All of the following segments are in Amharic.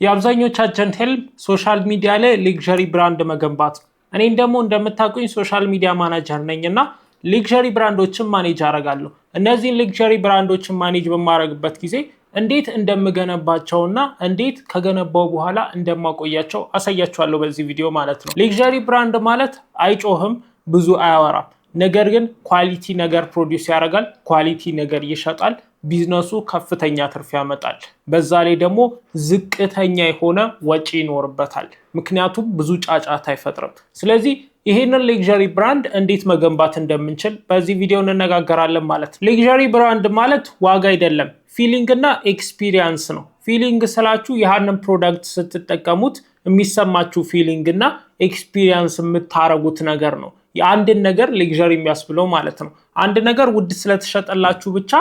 የአብዛኞቻችን ህልም ሶሻል ሚዲያ ላይ ሌክዠሪ ብራንድ መገንባት ነው። እኔም ደግሞ እንደምታውቁኝ ሶሻል ሚዲያ ማናጀር ነኝና ሌክዠሪ ብራንዶችን ማኔጅ አደርጋለሁ። እነዚህን ሌክዠሪ ብራንዶችን ማኔጅ በማድረግበት ጊዜ እንዴት እንደምገነባቸውና እንዴት ከገነባው በኋላ እንደማቆያቸው አሳያችኋለሁ በዚህ ቪዲዮ ማለት ነው። ሌክዠሪ ብራንድ ማለት አይጮህም፣ ብዙ አያወራም፣ ነገር ግን ኳሊቲ ነገር ፕሮዲውስ ያደርጋል፣ ኳሊቲ ነገር ይሸጣል፣ ቢዝነሱ ከፍተኛ ትርፍ ያመጣል። በዛ ላይ ደግሞ ዝቅተኛ የሆነ ወጪ ይኖርበታል፣ ምክንያቱም ብዙ ጫጫታ አይፈጥርም። ስለዚህ ይሄንን ሌክዠሪ ብራንድ እንዴት መገንባት እንደምንችል በዚህ ቪዲዮ እንነጋገራለን ማለት ነው። ሌክዠሪ ብራንድ ማለት ዋጋ አይደለም፣ ፊሊንግ እና ኤክስፒሪየንስ ነው። ፊሊንግ ስላችሁ ያንን ፕሮዳክት ስትጠቀሙት የሚሰማችሁ ፊሊንግ እና ኤክስፒሪየንስ የምታረጉት ነገር ነው የአንድን ነገር ሌክዠሪ የሚያስብለው ማለት ነው። አንድ ነገር ውድ ስለተሸጠላችሁ ብቻ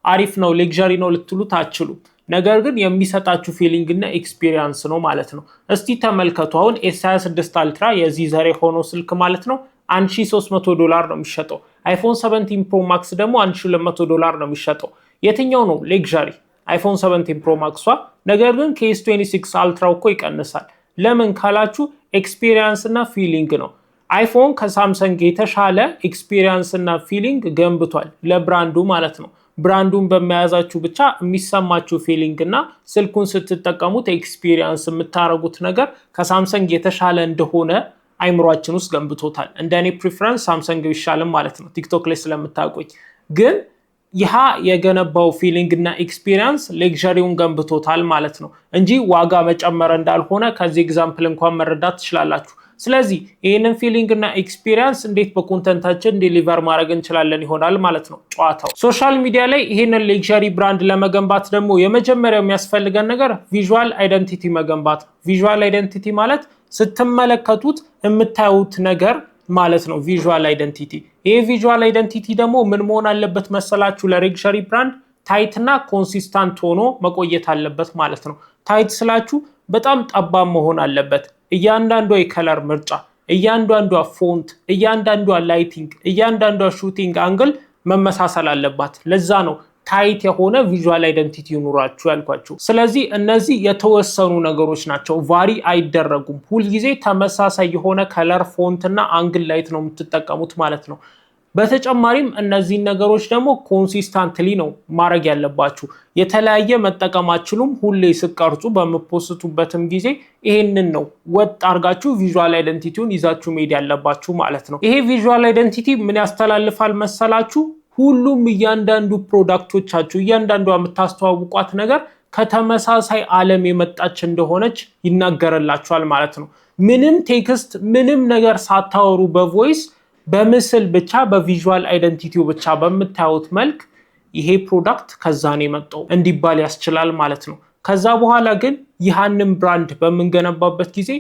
አሪፍ ነው ሌክዠሪ ነው ልትሉት አትችሉም። ነገር ግን የሚሰጣችሁ ፊሊንግ እና ኤክስፒሪየንስ ነው ማለት ነው። እስቲ ተመልከቱ። አሁን S26 አልትራ የዚህ ዘሬ ሆኖ ስልክ ማለት ነው $1300 ነው የሚሸጠው። አይፎን 17 ፕሮ ማክስ ደግሞ $1200 ነው የሚሸጠው። የትኛው ነው ሌክዠሪ? አይፎን 17 ፕሮ ማክሷ። ነገር ግን ከS26 አልትራው እኮ ይቀንሳል። ለምን ካላችሁ ኤክስፒሪየንስ እና ፊሊንግ ነው። አይፎን ከሳምሰንግ የተሻለ ኤክስፒሪየንስ እና ፊሊንግ ገንብቷል ለብራንዱ ማለት ነው። ብራንዱን በመያዛችሁ ብቻ የሚሰማችሁ ፊሊንግ እና ስልኩን ስትጠቀሙት ኤክስፒሪየንስ የምታረጉት ነገር ከሳምሰንግ የተሻለ እንደሆነ አይምሯችን ውስጥ ገንብቶታል። እንደኔ ፕሪፈረንስ ሳምሰንግ ይሻልም ማለት ነው፣ ቲክቶክ ላይ ስለምታውቁኝ። ግን ይሃ የገነባው ፊሊንግ እና ኤክስፒሪየንስ ሌክዠሪውን ገንብቶታል ማለት ነው እንጂ ዋጋ መጨመር እንዳልሆነ ከዚህ ኤግዛምፕል እንኳን መረዳት ትችላላችሁ። ስለዚህ ይህንን ፊሊንግ እና ኤክስፒሪየንስ እንዴት በኮንተንታችን ዴሊቨር ማድረግ እንችላለን ይሆናል ማለት ነው ጨዋታው። ሶሻል ሚዲያ ላይ ይህንን ሌክዠሪ ብራንድ ለመገንባት ደግሞ የመጀመሪያው የሚያስፈልገን ነገር ቪዥዋል አይደንቲቲ መገንባት ነው። ቪዥዋል አይደንቲቲ ማለት ስትመለከቱት የምታዩት ነገር ማለት ነው ቪዥዋል አይደንቲቲ። ይሄ ቪዥዋል አይደንቲቲ ደግሞ ምን መሆን አለበት መሰላችሁ? ለሌክዠሪ ብራንድ ታይት እና ኮንሲስታንት ሆኖ መቆየት አለበት ማለት ነው። ታይት ስላችሁ በጣም ጠባብ መሆን አለበት። እያንዳንዷ የከለር ምርጫ፣ እያንዳንዷ ፎንት፣ እያንዳንዷ ላይቲንግ፣ እያንዳንዷ ሹቲንግ አንግል መመሳሰል አለባት። ለዛ ነው ታይት የሆነ ቪዥዋል አይደንቲቲ ይኑራችሁ ያልኳችሁ። ስለዚህ እነዚህ የተወሰኑ ነገሮች ናቸው፣ ቫሪ አይደረጉም። ሁልጊዜ ተመሳሳይ የሆነ ከለር፣ ፎንት እና አንግል ላይት ነው የምትጠቀሙት ማለት ነው። በተጨማሪም እነዚህን ነገሮች ደግሞ ኮንሲስታንትሊ ነው ማድረግ ያለባችሁ። የተለያየ መጠቀም አትችሉም። ሁሌ ስቀርጹ በምፖስቱበትም ጊዜ ይሄንን ነው ወጥ አርጋችሁ ቪዥዋል አይደንቲቲውን ይዛችሁ መሄድ ያለባችሁ ማለት ነው። ይሄ ቪዥዋል አይደንቲቲ ምን ያስተላልፋል መሰላችሁ? ሁሉም እያንዳንዱ ፕሮዳክቶቻችሁ እያንዳንዱ የምታስተዋውቋት ነገር ከተመሳሳይ ዓለም የመጣች እንደሆነች ይናገርላችኋል ማለት ነው። ምንም ቴክስት ምንም ነገር ሳታወሩ በቮይስ በምስል ብቻ በቪዥዋል አይደንቲቲው ብቻ በምታዩት መልክ ይሄ ፕሮዳክት ከዛ ነው የመጣው እንዲባል ያስችላል ማለት ነው። ከዛ በኋላ ግን ይህንን ብራንድ በምንገነባበት ጊዜ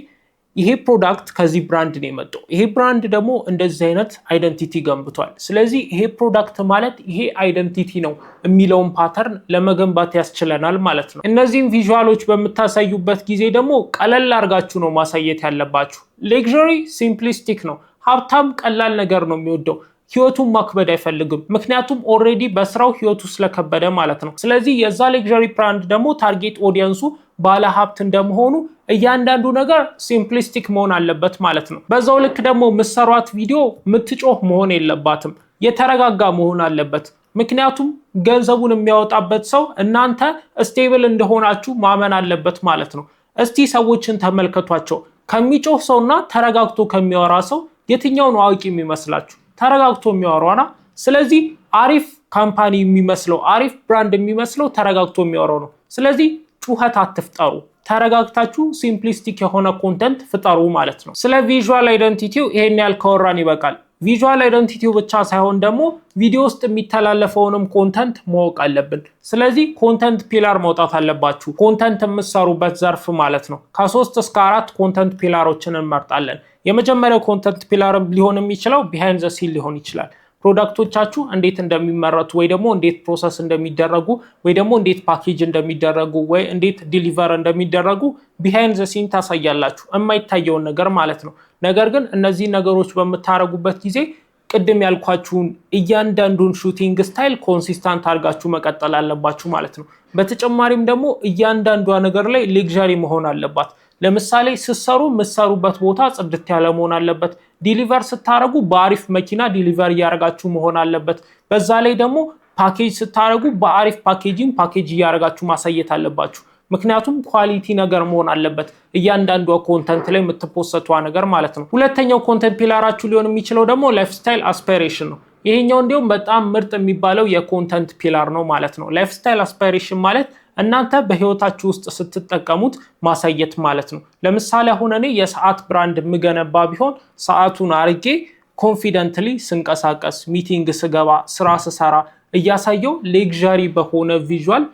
ይሄ ፕሮዳክት ከዚህ ብራንድ ነው የመጣው፣ ይሄ ብራንድ ደግሞ እንደዚህ አይነት አይደንቲቲ ገንብቷል፣ ስለዚህ ይሄ ፕሮዳክት ማለት ይሄ አይደንቲቲ ነው የሚለውን ፓተርን ለመገንባት ያስችለናል ማለት ነው። እነዚህም ቪዥዋሎች በምታሳዩበት ጊዜ ደግሞ ቀለል አድርጋችሁ ነው ማሳየት ያለባችሁ። ሌክዠሪ ሲምፕሊስቲክ ነው። ሀብታም ቀላል ነገር ነው የሚወደው፣ ህይወቱን ማክበድ አይፈልግም። ምክንያቱም ኦልሬዲ በስራው ህይወቱ ስለከበደ ማለት ነው። ስለዚህ የዛ ሌክዠሪ ብራንድ ደግሞ ታርጌት ኦዲየንሱ ባለ ሀብት እንደመሆኑ እያንዳንዱ ነገር ሲምፕሊስቲክ መሆን አለበት ማለት ነው። በዛው ልክ ደግሞ ምሰሯት ቪዲዮ ምትጮህ መሆን የለባትም፣ የተረጋጋ መሆን አለበት። ምክንያቱም ገንዘቡን የሚያወጣበት ሰው እናንተ ስቴብል እንደሆናችሁ ማመን አለበት ማለት ነው። እስቲ ሰዎችን ተመልከቷቸው። ከሚጮህ ሰውና ተረጋግቶ ከሚያወራ ሰው የትኛው ነው አዋቂ የሚመስላችሁ? ተረጋግቶ የሚያወራውና። ስለዚህ አሪፍ ካምፓኒ የሚመስለው አሪፍ ብራንድ የሚመስለው ተረጋግቶ የሚያወራው ነው። ስለዚህ ጩኸት አትፍጠሩ፣ ተረጋግታችሁ ሲምፕሊስቲክ የሆነ ኮንተንት ፍጠሩ ማለት ነው። ስለ ቪዥዋል አይደንቲቲው ይሄን ያህል ካወራን ይበቃል። ቪዥዋል አይደንቲቲው ብቻ ሳይሆን ደግሞ ቪዲዮ ውስጥ የሚተላለፈውንም ኮንተንት ማወቅ አለብን። ስለዚህ ኮንተንት ፒላር ማውጣት አለባችሁ። ኮንተንት የምትሰሩበት ዘርፍ ማለት ነው። ከ3 እስከ 4 ኮንተንት ፒላሮችን እንመርጣለን። የመጀመሪያው ኮንተንት ፒላር ሊሆን የሚችለው ቢሃይንድ ዘ ሲን ሊሆን ይችላል። ፕሮዳክቶቻችሁ እንዴት እንደሚመረቱ ወይ ደግሞ እንዴት ፕሮሰስ እንደሚደረጉ ወይ ደግሞ እንዴት ፓኬጅ እንደሚደረጉ ወይ እንዴት ዲሊቨር እንደሚደረጉ ቢሃይንድ ዘ ሲን ታሳያላችሁ፣ የማይታየውን ነገር ማለት ነው። ነገር ግን እነዚህ ነገሮች በምታረጉበት ጊዜ ቅድም ያልኳችሁን እያንዳንዱን ሹቲንግ ስታይል ኮንሲስታንት አድርጋችሁ መቀጠል አለባችሁ ማለት ነው። በተጨማሪም ደግሞ እያንዳንዷ ነገር ላይ ሌግዠሪ መሆን አለባት። ለምሳሌ ስትሰሩ የምትሰሩበት ቦታ ጽድት ያለ መሆን አለበት። ዲሊቨር ስታረጉ በአሪፍ መኪና ዲሊቨር እያደረጋችሁ መሆን አለበት። በዛ ላይ ደግሞ ፓኬጅ ስታረጉ በአሪፍ ፓኬጂንግ ፓኬጅ እያደረጋችሁ ማሳየት አለባችሁ። ምክንያቱም ኳሊቲ ነገር መሆን አለበት እያንዳንዷ ኮንተንት ላይ የምትፖሰቷ ነገር ማለት ነው። ሁለተኛው ኮንተንት ፒላራችሁ ሊሆን የሚችለው ደግሞ ላይፍ ስታይል አስፓይሬሽን ነው። ይሄኛው እንዲሁም በጣም ምርጥ የሚባለው የኮንተንት ፒላር ነው ማለት ነው። ላይፍ ስታይል አስፓይሬሽን ማለት እናንተ በህይወታችሁ ውስጥ ስትጠቀሙት ማሳየት ማለት ነው። ለምሳሌ አሁን እኔ የሰዓት ብራንድ የምገነባ ቢሆን ሰዓቱን አርጌ ኮንፊደንትሊ ስንቀሳቀስ፣ ሚቲንግ ስገባ፣ ስራ ስሰራ እያሳየው ሌግዠሪ በሆነ ቪዥዋል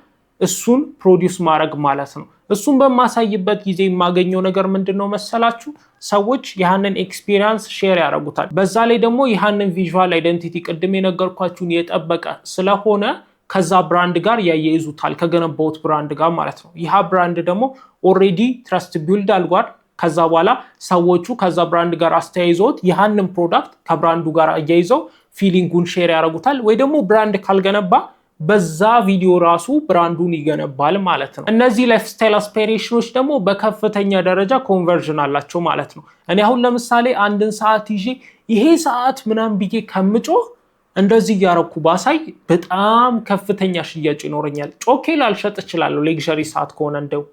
እሱን ፕሮዲውስ ማድረግ ማለት ነው። እሱን በማሳይበት ጊዜ የማገኘው ነገር ምንድነው መሰላችሁ? ሰዎች ያንን ኤክስፒሪየንስ ሼር ያደርጉታል። በዛ ላይ ደግሞ ያንን ቪዥዋል አይደንቲቲ ቅድም የነገርኳችሁን የጠበቀ ስለሆነ ከዛ ብራንድ ጋር ያያይዙታል፣ ከገነባውት ብራንድ ጋር ማለት ነው። ይህ ብራንድ ደግሞ ኦሬዲ ትረስት ቢልድ አልጓል። ከዛ በኋላ ሰዎቹ ከዛ ብራንድ ጋር አስተያይዘውት ያንን ፕሮዳክት ከብራንዱ ጋር አያይዘው ፊሊንጉን ሼር ያደርጉታል። ወይ ደግሞ ብራንድ ካልገነባ በዛ ቪዲዮ ራሱ ብራንዱን ይገነባል ማለት ነው። እነዚህ ላይፍ ስታይል አስፓይሬሽኖች ደግሞ በከፍተኛ ደረጃ ኮንቨርዥን አላቸው ማለት ነው። እኔ አሁን ለምሳሌ አንድን ሰዓት ይዤ ይሄ ሰዓት ምናምን ብዬ ከምጮህ እንደዚህ እያረኩ ባሳይ በጣም ከፍተኛ ሽያጭ ይኖረኛል። ጮኬ ላልሸጥ እችላለሁ ሌግዠሪ ሰዓት ከሆነ እንደው፣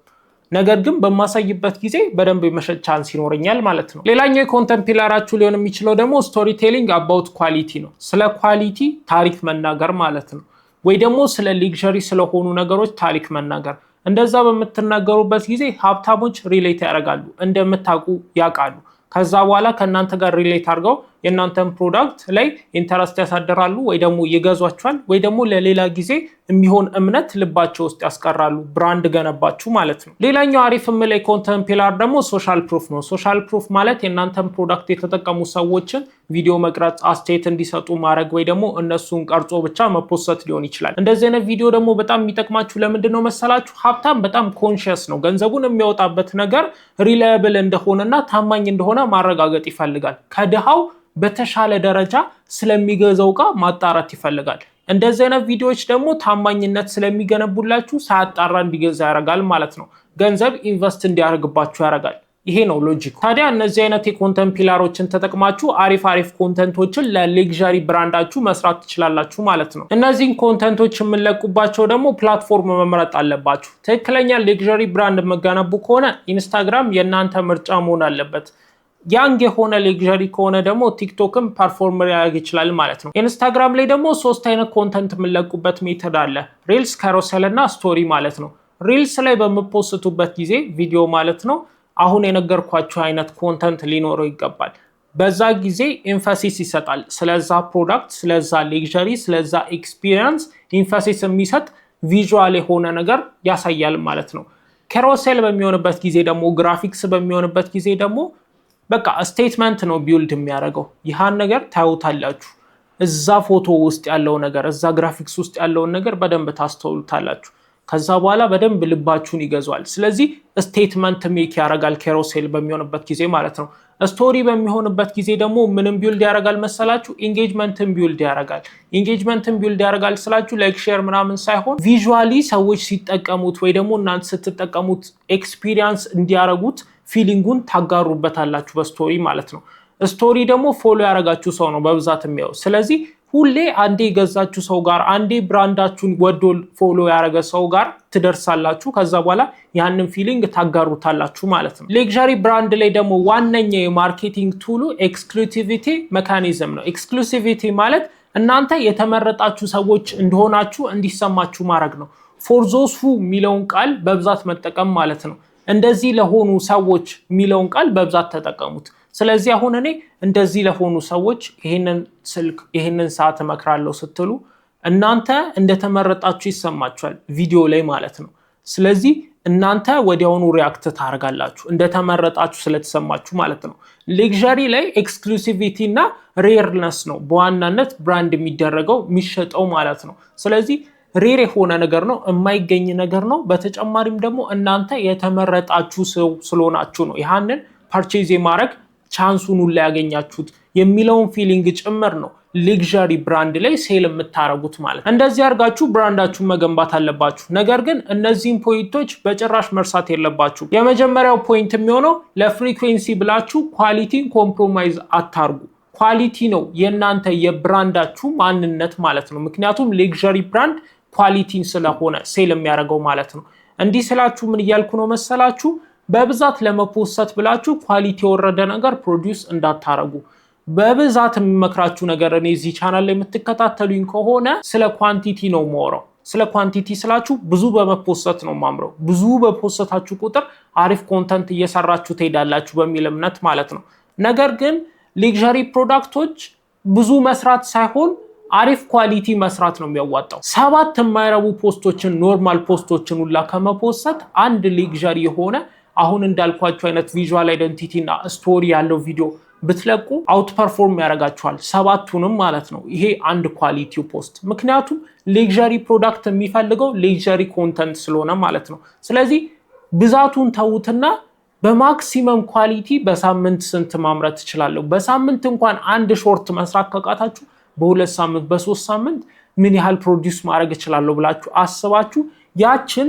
ነገር ግን በማሳይበት ጊዜ በደንብ የመሸጥ ቻንስ ይኖረኛል ማለት ነው። ሌላኛው የኮንተንት ፒላራችሁ ሊሆን የሚችለው ደግሞ ስቶሪ ቴሊንግ አባውት ኳሊቲ ነው። ስለ ኳሊቲ ታሪክ መናገር ማለት ነው። ወይ ደግሞ ስለ ሌግዠሪ ስለሆኑ ነገሮች ታሪክ መናገር። እንደዛ በምትናገሩበት ጊዜ ሀብታሞች ሪሌት ያደርጋሉ፣ እንደምታውቁ ያውቃሉ። ከዛ በኋላ ከእናንተ ጋር ሪሌት አድርገው የእናንተን ፕሮዳክት ላይ ኢንተረስት ያሳደራሉ፣ ወይ ደግሞ ይገዟቸዋል፣ ወይ ደግሞ ለሌላ ጊዜ የሚሆን እምነት ልባቸው ውስጥ ያስቀራሉ። ብራንድ ገነባችሁ ማለት ነው። ሌላኛው አሪፍ የምለው ኮንተንት ፒላር ደግሞ ሶሻል ፕሩፍ ነው። ሶሻል ፕሩፍ ማለት የእናንተን ፕሮዳክት የተጠቀሙ ሰዎችን ቪዲዮ መቅረጽ፣ አስተያየት እንዲሰጡ ማድረግ፣ ወይ ደግሞ እነሱን ቀርጾ ብቻ መፖሰት ሊሆን ይችላል። እንደዚህ አይነት ቪዲዮ ደግሞ በጣም የሚጠቅማችሁ ለምንድን ነው መሰላችሁ? ሀብታም በጣም ኮንሽየስ ነው። ገንዘቡን የሚያወጣበት ነገር ሪላያብል እንደሆነና ታማኝ እንደሆነ ማረጋገጥ ይፈልጋል። ከድሃው በተሻለ ደረጃ ስለሚገዛው ዕቃ ማጣራት ይፈልጋል። እንደዚህ አይነት ቪዲዮዎች ደግሞ ታማኝነት ስለሚገነቡላችሁ ሳያጣራ እንዲገዛ ያደርጋል ማለት ነው። ገንዘብ ኢንቨስት እንዲያደርግባችሁ ያደርጋል። ይሄ ነው ሎጂክ። ታዲያ እነዚህ አይነት የኮንተንት ፒላሮችን ተጠቅማችሁ አሪፍ ኮንተንቶችን ለሌግዠሪ ብራንዳችሁ መስራት ትችላላችሁ ማለት ነው። እነዚህን ኮንተንቶች የምንለቁባቸው ደግሞ ፕላትፎርም መምረጥ አለባችሁ። ትክክለኛ ሌግዠሪ ብራንድ የምትገነቡ ከሆነ ኢንስታግራም የእናንተ ምርጫ መሆን አለበት። ያንግ የሆነ ሌግዠሪ ከሆነ ደግሞ ቲክቶክም ፐርፎርም ሊያደርግ ይችላል ማለት ነው። ኢንስታግራም ላይ ደግሞ 3 አይነት ኮንተንት የምንለቁበት ሜተድ አለ። ሪልስ፣ ካሮሰል እና ስቶሪ ማለት ነው። ሪልስ ላይ በምፖስቱበት ጊዜ ቪዲዮ ማለት ነው አሁን የነገርኳችሁ አይነት ኮንተንት ሊኖረው ይገባል። በዛ ጊዜ ኤምፋሲስ ይሰጣል። ስለዛ ፕሮዳክት፣ ስለዛ ሌግዠሪ፣ ስለዛ ኤክስፒሪየንስ ኤምፋሲስ የሚሰጥ ቪዥዋል የሆነ ነገር ያሳያል ማለት ነው። ካሮሰል በሚሆንበት ጊዜ ደግሞ ግራፊክስ በሚሆንበት ጊዜ ደግሞ በቃ ስቴትመንት ነው ቢውልድ የሚያደርገው። ይሃን ነገር ታዩታላችሁ። እዛ ፎቶ ውስጥ ያለው ነገር፣ እዛ ግራፊክስ ውስጥ ያለውን ነገር በደንብ ታስተውሉታላችሁ። ከዛ በኋላ በደንብ ልባችሁን ይገዛዋል። ስለዚህ ስቴትመንት ሜክ ያደርጋል ካሮሴል በሚሆንበት ጊዜ ማለት ነው። ስቶሪ በሚሆንበት ጊዜ ደግሞ ምንም ቢውልድ ያደርጋል መሰላችሁ? ኢንጌጅመንትን ቢውልድ ያደርጋል። ኢንጌጅመንትን ቢውልድ ያደርጋል ስላችሁ ላይክ ሼር ምናምን ሳይሆን ቪዥዋሊ ሰዎች ሲጠቀሙት ወይ ደግሞ እናንተ ስትጠቀሙት ኤክስፒሪየንስ እንዲያደርጉት ፊሊንጉን ታጋሩበታላችሁ በስቶሪ ማለት ነው። ስቶሪ ደግሞ ፎሎ ያደረጋችሁ ሰው ነው በብዛት የሚያው። ስለዚህ ሁሌ አንዴ የገዛችሁ ሰው ጋር፣ አንዴ ብራንዳችሁን ወዶ ፎሎ ያደረገ ሰው ጋር ትደርሳላችሁ። ከዛ በኋላ ያንን ፊሊንግ ታጋሩታላችሁ ማለት ነው። ሌግዠሪ ብራንድ ላይ ደግሞ ዋነኛ የማርኬቲንግ ቱሉ ኤክስክሉሲቪቲ ሜካኒዝም ነው። ኤክስክሉሲቪቲ ማለት እናንተ የተመረጣችሁ ሰዎች እንደሆናችሁ እንዲሰማችሁ ማድረግ ነው። ፎር ዞስ ሁ የሚለውን ቃል በብዛት መጠቀም ማለት ነው። እንደዚህ ለሆኑ ሰዎች የሚለውን ቃል በብዛት ተጠቀሙት። ስለዚህ አሁን እኔ እንደዚህ ለሆኑ ሰዎች ይሄንን ስልክ ይሄንን ሰዓት እመክራለሁ ስትሉ እናንተ እንደተመረጣችሁ ይሰማችኋል ቪዲዮ ላይ ማለት ነው። ስለዚህ እናንተ ወዲያውኑ ሪአክት ታደርጋላችሁ እንደተመረጣችሁ ስለተሰማችሁ ማለት ነው። ሌግዠሪ ላይ ኤክስክሉሲቪቲ እና ሬርነስ ነው በዋናነት ብራንድ የሚደረገው የሚሸጠው ማለት ነው። ስለዚህ ሬር የሆነ ነገር ነው፣ የማይገኝ ነገር ነው። በተጨማሪም ደግሞ እናንተ የተመረጣችሁ ሰው ስለሆናችሁ ነው ያንን ፐርቼዝ የማድረግ ቻንሱን ሁሉ ያገኛችሁት። የሚለውን ፊሊንግ ጭምር ነው ሌክዠሪ ብራንድ ላይ ሴል የምታረጉት ማለት። እንደዚህ አድርጋችሁ ብራንዳችሁን መገንባት አለባችሁ። ነገር ግን እነዚህን ፖይንቶች በጭራሽ መርሳት የለባችሁ። የመጀመሪያው ፖይንት የሚሆነው ለፍሪኩዌንሲ ብላችሁ ኳሊቲን ኮምፕሮማይዝ አታርጉ። ኳሊቲ ነው የእናንተ የብራንዳችሁ ማንነት ማለት ነው። ምክንያቱም ሌክዠሪ ብራንድ ኳሊቲን ስለሆነ ሴል የሚያደርገው ማለት ነው። እንዲህ ስላችሁ ምን እያልኩ ነው መሰላችሁ? በብዛት ለመፖሰት ብላችሁ ኳሊቲ የወረደ ነገር ፕሮዲውስ እንዳታረጉ። በብዛት የሚመክራችሁ ነገር እኔ እዚህ ቻናል ላይ የምትከታተሉኝ ከሆነ ስለ ኳንቲቲ ነው የማወራው። ስለ ኳንቲቲ ስላችሁ ብዙ በመፖሰት ነው ማምረው። ብዙ በፖሰታችሁ ቁጥር አሪፍ ኮንተንት እየሰራችሁ ትሄዳላችሁ በሚል እምነት ማለት ነው። ነገር ግን ሌክዠሪ ፕሮዳክቶች ብዙ መስራት ሳይሆን አሪፍ ኳሊቲ መስራት ነው የሚያዋጣው። 7 የማይረቡ ፖስቶችን ኖርማል ፖስቶችን ሁላ ከመፖሰት አንድ ሌክዠሪ የሆነ አሁን እንዳልኳችሁ አይነት ቪዥዋል አይደንቲቲ እና ስቶሪ ያለው ቪዲዮ ብትለቁ አውት ፐርፎርም ያደርጋችኋል 7ቱንም ማለት ነው። ይሄ አንድ ኳሊቲው ፖስት። ምክንያቱም ሌክዠሪ ፕሮዳክት የሚፈልገው ሌክዠሪ ኮንተንት ስለሆነ ማለት ነው። ስለዚህ ብዛቱን ተዉትና በማክሲመም ኳሊቲ በሳምንት ስንት ማምረት ትችላለሁ? በሳምንት እንኳን አንድ ሾርት መስራት ከቃታችሁ በ2 ሳምንት በ3 ሳምንት ምን ያህል ፕሮዲውስ ማድረግ እችላለሁ ብላችሁ አስባችሁ ያችን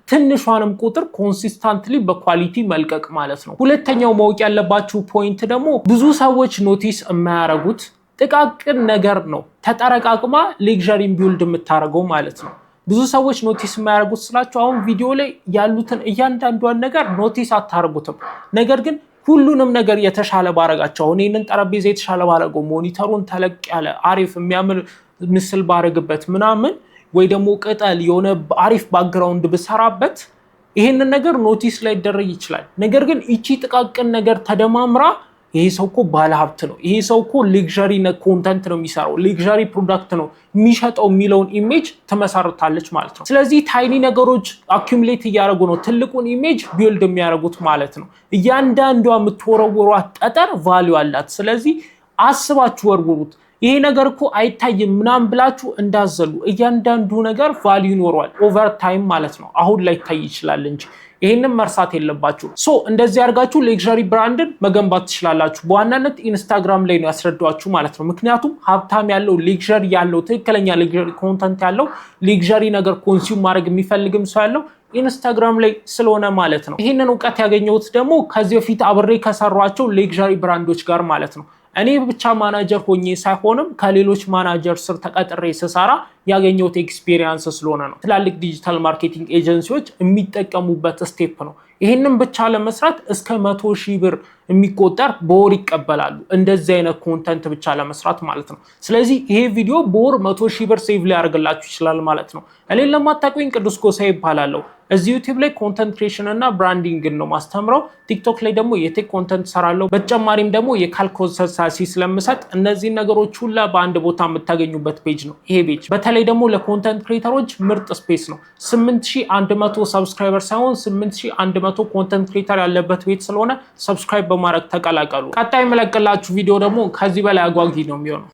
ትንሿንም ቁጥር ኮንሲስታንትሊ በኳሊቲ መልቀቅ ማለት ነው። ሁለተኛው ማወቅ ያለባችሁ ፖይንት ደግሞ ብዙ ሰዎች ኖቲስ የማያረጉት ጥቃቅን ነገር ነው ተጠረቃቅማ ሌክዠሪን ቢውልድ የምታደርገው ማለት ነው። ብዙ ሰዎች ኖቲስ የማያደርጉት ስላችሁ አሁን ቪዲዮ ላይ ያሉትን እያንዳንዷን ነገር ኖቲስ አታደርጉትም። ነገር ግን ሁሉንም ነገር የተሻለ ባረጋቸው፣ አሁን ይህንን ጠረጴዛ የተሻለ ባረገው፣ ሞኒተሩን ተለቅ ያለ አሪፍ የሚያምር ምስል ባረግበት ምናምን፣ ወይ ደግሞ ቅጠል የሆነ አሪፍ ባክግራውንድ ብሰራበት ይሄንን ነገር ኖቲስ ላይ ይደረግ ይችላል። ነገር ግን እቺ ጥቃቅን ነገር ተደማምራ ይሄ ሰው እኮ ባለሀብት ነው፣ ይሄ ሰው እኮ ሌክዠሪ ኮንተንት ነው የሚሰራው፣ ሌክዠሪ ፕሮዳክት ነው የሚሸጠው የሚለውን ኢሜጅ ትመሰርታለች ማለት ነው። ስለዚህ ታይኒ ነገሮች አኩሙሌት እያደረጉ ነው ትልቁን ኢሜጅ ቢልድ የሚያደርጉት ማለት ነው። እያንዳንዷ የምትወረውሯት ጠጠር ቫልዩ አላት። ስለዚህ አስባችሁ ወርውሩት። ይሄ ነገር እኮ አይታይም ምናምን ብላችሁ እንዳዘሉ። እያንዳንዱ ነገር ቫልዩ ይኖረዋል ኦቨር ታይም ማለት ነው። አሁን ላይ ይታይ ይችላል እንጂ ይሄንን መርሳት የለባችሁ። እንደዚህ አድርጋችሁ ሌክዠሪ ብራንድን መገንባት ትችላላችሁ። በዋናነት ኢንስታግራም ላይ ነው ያስረዳችሁ ማለት ነው። ምክንያቱም ሀብታም ያለው ሌክዠሪ ያለው ትክክለኛ ሌክዠሪ ኮንተንት ያለው ሌክዠሪ ነገር ኮንሱም ማድረግ የሚፈልግም ሰው ያለው ኢንስታግራም ላይ ስለሆነ ማለት ነው። ይሄንን እውቀት ያገኘሁት ደግሞ ከዚህ በፊት አብሬ ከሰሯቸው ሌክዠሪ ብራንዶች ጋር ማለት ነው። እኔ ብቻ ማናጀር ሆኜ ሳይሆንም ከሌሎች ማናጀር ስር ተቀጥሬ ስሰራ ያገኘሁት ኤክስፒሪየንስ ስለሆነ ነው። ትላልቅ ዲጂታል ማርኬቲንግ ኤጀንሲዎች የሚጠቀሙበት ስቴፕ ነው። ይሄንን ብቻ ለመስራት እስከ 100,000 ብር የሚቆጠር በወር ይቀበላሉ። እንደዚህ አይነት ኮንተንት ብቻ ለመስራት ማለት ነው። ስለዚህ ይሄ ቪዲዮ በወር 100,000 ብር ሴቭ ሊያደርግላችሁ ይችላል ማለት ነው። እኔን ለማታውቁኝ ቅዱስ ጎሳዬ ይባላለሁ። እዚህ ዩቲዩብ ላይ ኮንተንት ክሬሽን እና ብራንዲንግን ነው ማስተምረው። ቲክቶክ ላይ ደግሞ የቴክ ኮንተንት ሰራለሁ። በተጨማሪም ደግሞ የካልኮንሰልታንሲ ስለምሰጥ እነዚህ ነገሮች ሁላ በአንድ ቦታ የምታገኙበት ፔጅ ነው ይሄ ፔጅ። በተለይ ደግሞ ለኮንተንት ክሬተሮች ምርጥ ስፔስ ነው። 8100 ሰብስክራይበር ሳይሆን 8100 ኮንተንት ክሬተር ያለበት ቤት ስለሆነ ሰብስክራይብ በማድረግ ተቀላቀሉ። ቀጣይ የምለቅላችሁ ቪዲዮ ደግሞ ከዚህ በላይ አጓጊ ነው የሚሆነው።